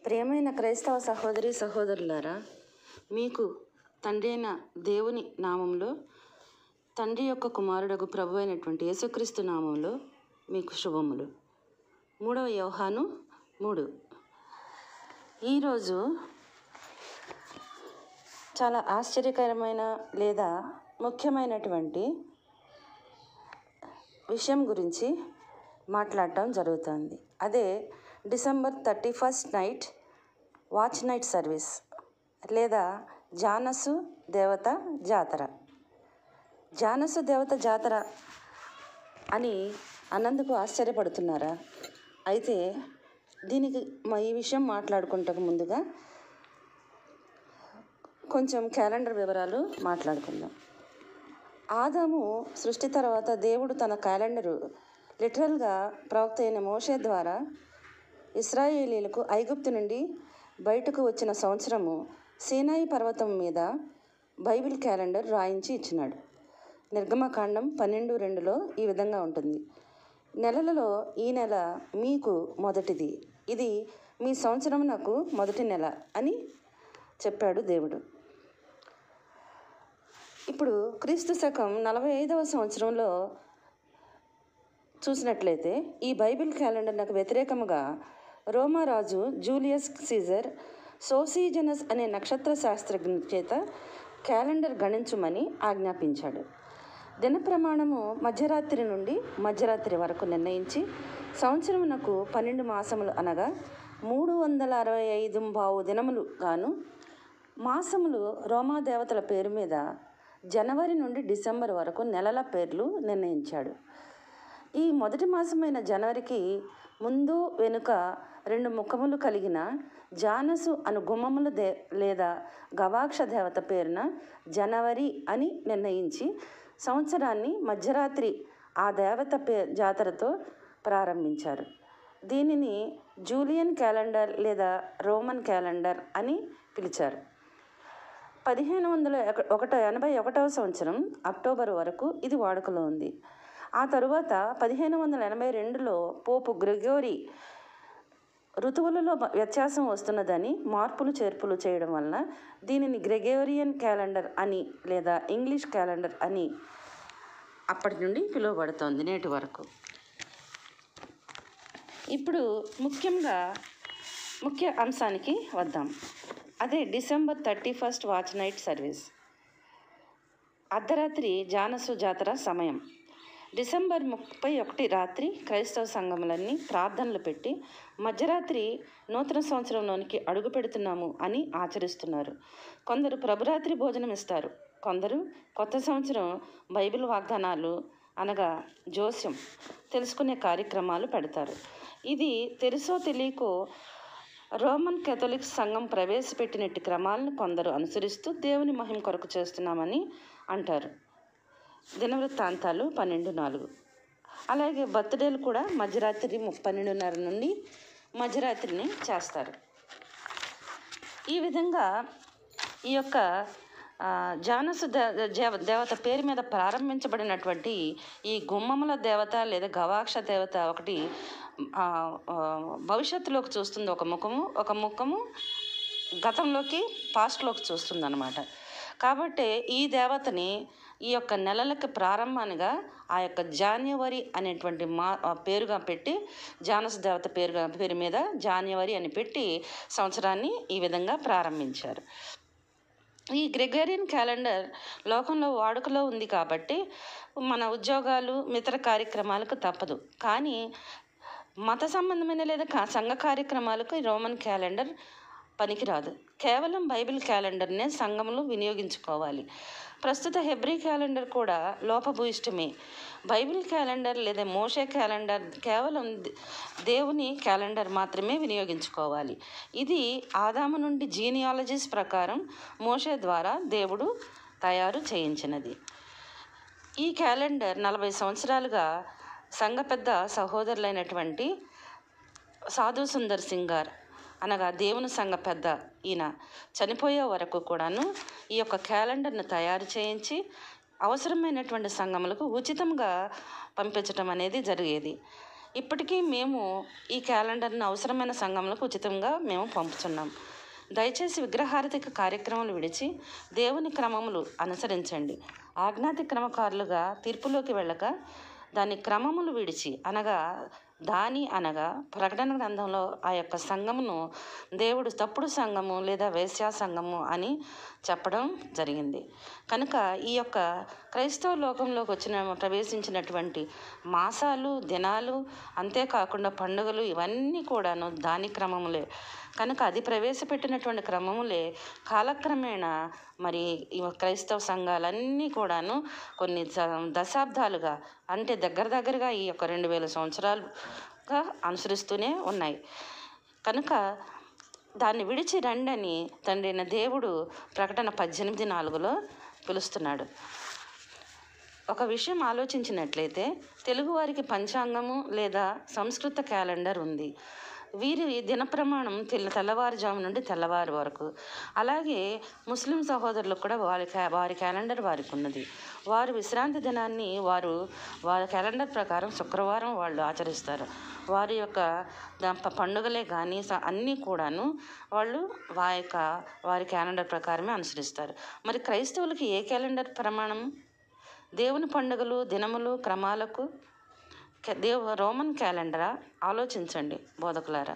ప్రియమైన క్రైస్తవ సహోదరి సహోదరులారా, మీకు తండ్రి అయిన దేవుని నామంలో, తండ్రి యొక్క కుమారుడగు ప్రభు అయినటువంటి యేసుక్రీస్తు నామంలో మీకు శుభములు. 3వ యోహాను 3. ఈరోజు చాలా ఆశ్చర్యకరమైన లేదా ముఖ్యమైనటువంటి విషయం గురించి మాట్లాడటం జరుగుతుంది. అదే December 31 night watch night service లేదా జానసు దేవత జాతర. జానసు దేవత జాతర అని అన్నందుకు ఆశ్చర్యపడుతున్నారా? అయితే దీనికి ఈ విషయం మాట్లాడుకుంటకు ముందుగా కొంచెం క్యాలెండర్ వివరాలు మాట్లాడుకుందాం. ఆదాము సృష్టి తర్వాత దేవుడు తన క్యాలెండరు లిటరల్గా ప్రవక్త అయిన మోషే ద్వారా ఇశ్రాయేలీలకు ఐగుప్తు నుండి బయటకు వచ్చిన సంవత్సరము సీనాయి పర్వతం మీద బైబిల్ క్యాలెండర్ రాయించి ఇచ్చినాడు. నిర్గమకాండం 12:2లో ఈ విధంగా ఉంటుంది: నెలలలో ఈ నెల మీకు మొదటిది, ఇది మీ సంవత్సరమునకు మొదటి నెల అని చెప్పాడు దేవుడు. ఇప్పుడు క్రీస్తు శకం 45వ సంవత్సరంలో చూసినట్లయితే ఈ బైబిల్ క్యాలెండర్ నాకు వ్యతిరేకముగా రోమారాజు జూలియస్ సీజర్ సోసీజనస్ అనే నక్షత్ర శాస్త్రజ్ఞ చేత క్యాలెండర్ గణించుమని ఆజ్ఞాపించాడు. దిన ప్రమాణము మధ్యరాత్రి నుండి మధ్యరాత్రి వరకు నిర్ణయించి సంవత్సరమునకు 12 మాసములు అనగా 365 దినములు గాను, మాసములు రోమా దేవతల పేరు మీద జనవరి నుండి డిసెంబర్ వరకు నెలల పేర్లు నిర్ణయించాడు. ఈ మొదటి మాసమైన జనవరికి ముందు వెనుక 2 ముఖములు కలిగిన జానసు అను గుమ్మముల లేదా గవాక్ష దేవత పేరున జనవరి అని నిర్ణయించి సంవత్సరాన్ని మధ్యరాత్రి ఆ దేవత జాతరతో ప్రారంభించారు. దీనిని జూలియన్ క్యాలెండర్ లేదా రోమన్ క్యాలెండర్ అని పిలిచారు. 1581వ సంవత్సరం అక్టోబర్ వరకు ఇది వాడుకలో ఉంది. ఆ తరువాత 1582లో పోపు గ్రెగోరీ ఋతువులలో వ్యత్యాసం వస్తున్నదని మార్పులు చేర్పులు చేయడం వలన దీనిని గ్రెగోరియన్ క్యాలెండర్ అని లేదా ఇంగ్లీష్ క్యాలెండర్ అని అప్పటి నుండి పిలువబడుతోంది నేటి వరకు. ఇప్పుడు ముఖ్య అంశానికి వద్దాం. అదే డిసెంబర్ 31 వాచ్ నైట్ సర్వీస్. అర్ధరాత్రి జానసు జాతర సమయం డిసెంబర్ 31 రాత్రి క్రైస్తవ సంఘములన్నీ ప్రార్థనలు పెట్టి మధ్యరాత్రి నూతన సంవత్సరంలోనికి అడుగు పెడుతున్నాము అని ఆచరిస్తున్నారు. కొందరు ప్రభురాత్రి భోజనం ఇస్తారు, కొందరు కొత్త సంవత్సరం బైబిల్ వాగ్దానాలు అనగా జోస్యం తెలుసుకునే కార్యక్రమాలు పెడతారు. ఇది తెలుసో తెలియకో రోమన్ కేథలిక్ సంఘం ప్రవేశపెట్టినట్టి క్రమాలను కొందరు అనుసరిస్తూ దేవుని మహిమ కొరకు చేస్తున్నామని అంటారు. దినవృత్తాంతాలు 12:4. అలాగే బర్త్డేలు కూడా మధ్యరాత్రి 12:30 నుండి మధ్యరాత్రిని చేస్తారు. ఈ విధంగా ఈ యొక్క జానసు దేవత పేరు మీద ప్రారంభించబడినటువంటి ఈ గుమ్మముల దేవత లేదా గవాక్ష దేవత ఒకటి భవిష్యత్తులోకి చూస్తుంది. ఒక ముఖము గతంలోకి పాస్ట్లోకి చూస్తుంది అన్నమాట. కాబట్టి ఈ దేవతని ఈ యొక్క నెలలకి ప్రారంభానిగా ఆ యొక్క జాన్యువరి అనేటువంటి పేరుగా పెట్టి, జానసు దేవత పేరు మీద జాన్యువరి అని పెట్టి సంవత్సరాన్ని ఈ విధంగా ప్రారంభించారు. ఈ గ్రెగోరియన్ క్యాలెండర్ లోకంలో వాడుకలో ఉంది కాబట్టి మన ఉద్యోగాలు మిత్ర కార్యక్రమాలకు తప్పదు. కానీ మత సంబంధమైన లేదా సంఘ కార్యక్రమాలకు రోమన్ క్యాలెండర్ పనికిరాదు. కేవలం బైబిల్ క్యాలెండర్నే సంఘములు వినియోగించుకోవాలి. ప్రస్తుత హెబ్రీ క్యాలెండర్ కూడా లోపభూయిష్టమే. బైబిల్ క్యాలెండర్ లేదా మోషే క్యాలెండర్ కేవలం దేవుని క్యాలెండర్ మాత్రమే వినియోగించుకోవాలి. ఇది ఆదాము నుండి జీనియాలజీస్ ప్రకారం మోషే ద్వారా దేవుడు తయారు చేయించినది. ఈ క్యాలెండర్ 40 సంవత్సరాలుగా సంఘ పెద్ద సహోదరులైనటువంటి సాధు సుందర్ సింగ్ గారు అనగా దేవుని సంఘ పెద్ద ఈయన చనిపోయే వరకు కూడాను ఈ యొక్క క్యాలెండర్ను తయారు చేయించి అవసరమైనటువంటి సంఘములకు ఉచితంగా పంపించడం అనేది జరిగేది. ఇప్పటికీ మేము ఈ క్యాలెండర్ను అవసరమైన సంఘములకు ఉచితంగా మేము పంపుతున్నాం. దయచేసి విగ్రహారాధిక కార్యక్రమాలు విడిచి దేవుని క్రమములు అనుసరించండి. ఆజ్ఞాతిక్రమకారులుగా తీర్పులోకి వెళ్ళక దాని క్రమములు విడిచి అనగా ప్రకటన గ్రంథంలో ఆ యొక్క సంఘమును దేవుడు తప్పుడు సంఘము లేదా వేశ్యా సంఘము అని చెప్పడం జరిగింది. కనుక ఈ యొక్క క్రైస్తవ లోకంలోకి ప్రవేశించినటువంటి మాసాలు, దినాలు, అంతేకాకుండా పండుగలు ఇవన్నీ కూడాను దాని క్రమములే. కనుక అది ప్రవేశపెట్టినటువంటి క్రమములే కాలక్రమేణా మరి ఈ క్రైస్తవ సంఘాలన్నీ కూడాను కొన్ని దశాబ్దాలుగా అంటే దగ్గరగా ఈ యొక్క 2000 సంవత్సరాలుగా అనుసరిస్తూనే ఉన్నాయి. కనుక దాన్ని విడిచి రండని తండ్రి అయిన దేవుడు ప్రకటన 18:4లో పిలుస్తున్నాడు. ఒక విషయం ఆలోచించినట్లయితే తెలుగువారికి పంచాంగము లేదా సంస్కృత క్యాలెండర్ ఉంది. వీరి దిన ప్రమాణం తెల్లవారుజాము నుండి తెల్లవారు వరకు. అలాగే ముస్లిం సహోదరులకు కూడా వారి క్యాలెండర్ వారికి ఉన్నది. వారు విశ్రాంతి దినాన్ని వారి క్యాలెండర్ ప్రకారం శుక్రవారం వాళ్ళు ఆచరిస్తారు. వారి యొక్క పండుగలే కానీ అన్నీ కూడాను వాళ్ళు వారి క్యాలెండర్ ప్రకారమే అనుసరిస్తారు. మరి క్రైస్తవులకి ఏ క్యాలెండర్ ప్రమాణం? దేవుని పండుగలు, దినములు, క్రమాలకు రోమన్ క్యాలెండరా? ఆలోచించండి బోధకులారా.